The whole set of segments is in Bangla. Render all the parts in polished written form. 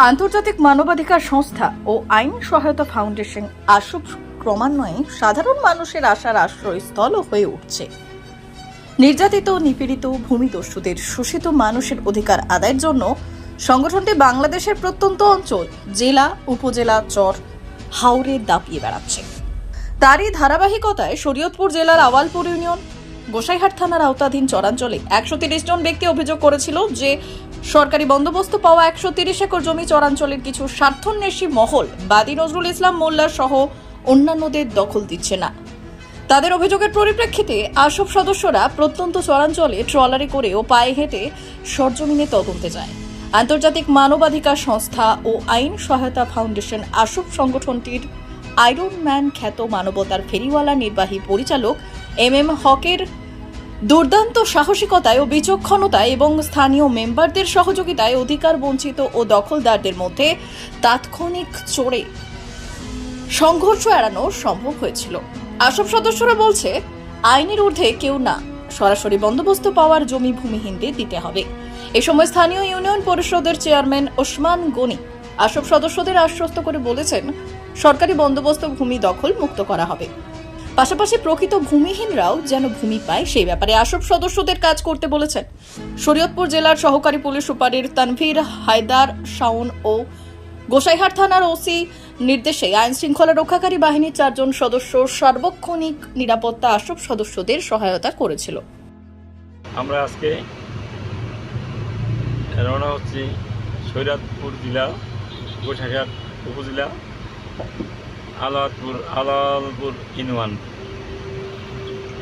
আন্তর্জাতিক মানবাধিকার সংস্থা ও আইন সহায়তা ফাউন্ডেশন আসুব ক্রমান্বয়ে সাধারণ মানুষের আশার আশ্রয়স্থল হয়ে উঠছে। নির্যাতিত নিপীড়িত ভূমিদস্যুদের শোষিত মানুষের অধিকার আদায়ের জন্য সংগঠনটি বাংলাদেশের প্রত্যন্ত অঞ্চল, জেলা, উপজেলা, চর, হাওরে দাপিয়ে বেড়াচ্ছে। তারই ধারাবাহিকতায় শরীয়তপুর জেলার আওয়ালপুর ইউনিয়ন গোসাইহাট থানার আওতাধীন চরাঞ্চলে 130 জন ব্যক্তি অভিযোগ করেছিল যে সরকারি বন্দোবস্ত পাওয়া 130 একর জমি চরাঞ্চলের কিছু স্বার্থান্বেষী মহল বাদী নজরুল ইসলাম মোল্লা সহ অন্যান্যদের দখল দিচ্ছে না। তাদের অভিযোগের পরিপ্রেক্ষিতে আসব সদস্যরা প্রত্যন্ত চরাঞ্চলে ট্রলারে করে ও পায়ে হেঁটে সরজমিনে তদন্তে যায়। আন্তর্জাতিক মানবাধিকার সংস্থা ও আইন সহায়তা ফাউন্ডেশন আসব সংগঠনটির আয়রন ম্যান খ্যাত মানবতার ফেরিওয়ালা নির্বাহী পরিচালক এম হকের দুর্দান্ত সাহসিকতায় ও বিচক্ষণতায় এবং স্থানীয় মেম্বারদের সহযোগিতায় অধিকার বঞ্চিত ও দখলদারদের মধ্যে তাৎক্ষণিক চড়ে সংঘর্ষ এড়ানো সম্ভব হয়েছিল। আসব সদস্যরা বলছে, আইনের ঊর্ধ্বে কেউ না, সরাসরি বন্দোবস্ত পাওয়ার জমি ভূমিহীনদের দিতে হবে। এ সময় স্থানীয় ইউনিয়ন পরিষদের চেয়ারম্যান ওসমান গনি আসব সদস্যদের আশ্বস্ত করে বলেছেন, সরকারি বন্দোবস্ত ভূমি দখল মুক্ত করা হবে, পাশাপাশি প্রকৃত ভূমিহীনরাও যেন ভূমি পায় সেই ব্যাপারে আসব সদস্যদের কাজ করতে বলেছেন। শরীয়তপুর জেলার সহকারী পুলিশ সুপারির তানভীর হায়দার শাওন ও গোসাইহাট থানার ওসি নির্দেশে আইন শৃঙ্খলা রক্ষাকারী বাহিনীর 4 জন সদস্য সার্বক্ষণিক নিরাপত্তা আসব সদস্যদের সহায়তা করেছিল। আমরা আজকে রওনা হচ্ছি শরীয়তপুর জেলা গোসাইহাট উপজেলা আলালপুর ইউনিয়ন।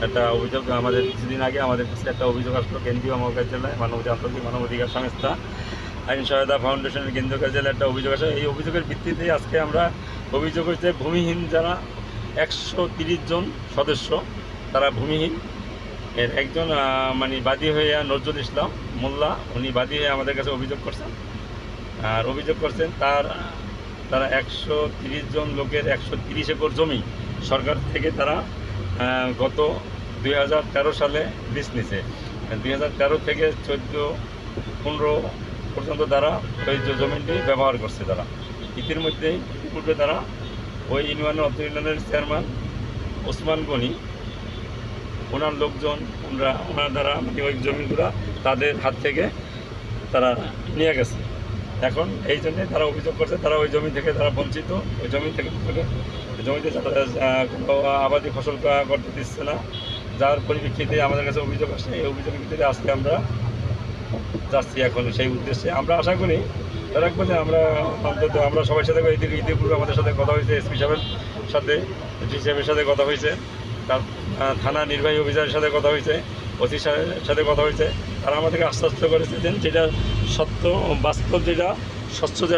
একটা অভিযোগ আমাদের কিছুদিন আগে আমাদের কাছে একটা অভিযোগ আসলো কেন্দ্রীয় কার্যালয় আন্তর্জাতিক মানবাধিকার সংস্থা আইন সহায়তা ফাউন্ডেশনের কেন্দ্রীয় কার্যালয়ে একটা অভিযোগ আসে। এই অভিযোগের ভিত্তিতে আজকে আমরা অভিযোগ হচ্ছে ভূমিহীন যারা 130 জন সদস্য তারা ভূমিহীন। এর একজন বাদী হয়ে নজরুল ইসলাম মোল্লা, উনি বাদী হয়ে আমাদের কাছে অভিযোগ করছেন। আর অভিযোগ করছেন তারা 130 জন লোকের 130 একর জমি সরকার থেকে তারা গত 2013 সালে লিজ নিছে। 2013 থেকে 14-15 পর্যন্ত তারা ওই জমিটি ব্যবহার করছে। তারা ইতিপূর্বে তারা ওই ইউনিয়নের অত্র ইউনিয়নের চেয়ারম্যান ওসমান গনি ওনার লোকজন ওনার দ্বারা ওই জমিগুলো তাদের হাত থেকে তারা নিয়ে গেছে। এখন এই জন্যে তারা অভিযোগ করছে তারা ওই জমি থেকে তারা বঞ্চিত, ওই জমিতে কোনো আবাদি ফসল করতে দিচ্ছে না, যার পরিপ্রেক্ষিতে আমাদের কাছে অভিযোগ আসে। এই অভিযোগের ভিতরে আজকে আমরা যাচ্ছি এখন সেই উদ্দেশ্যে। আমরা আশা করি তারা বলে আমরা সবার সাথে ইতিপূর্বে আমাদের সাথে কথা হয়েছে, এসপি সাহেবের সাথে, ডি সাহেবের সাথে কথা হয়েছে, তার থানা নির্বাহী অফিসারের সাথে কথা হয়েছে, ওসি সাহেবের সাথে কথা হয়েছে। তারা আমাদেরকে আশ্বস্ত করেছে যেটা সত্য বাস্তব, যেটা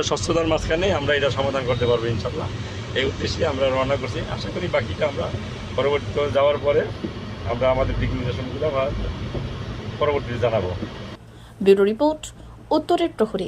স্বচ্ছতার মাঝখানে আমরা এটা সমাধান করতে পারবো ইনশাল্লাহ। এই উদ্দেশ্যে আমরা রওনা করছি। আশা করি বাকিটা আমরা পরবর্তীতে যাওয়ার পরে আমরা আমাদের দিক নির্দেশনগুলো পরবর্তীতে জানাবো। ব্যুরো রিপোর্ট, উত্তরের প্রহরী।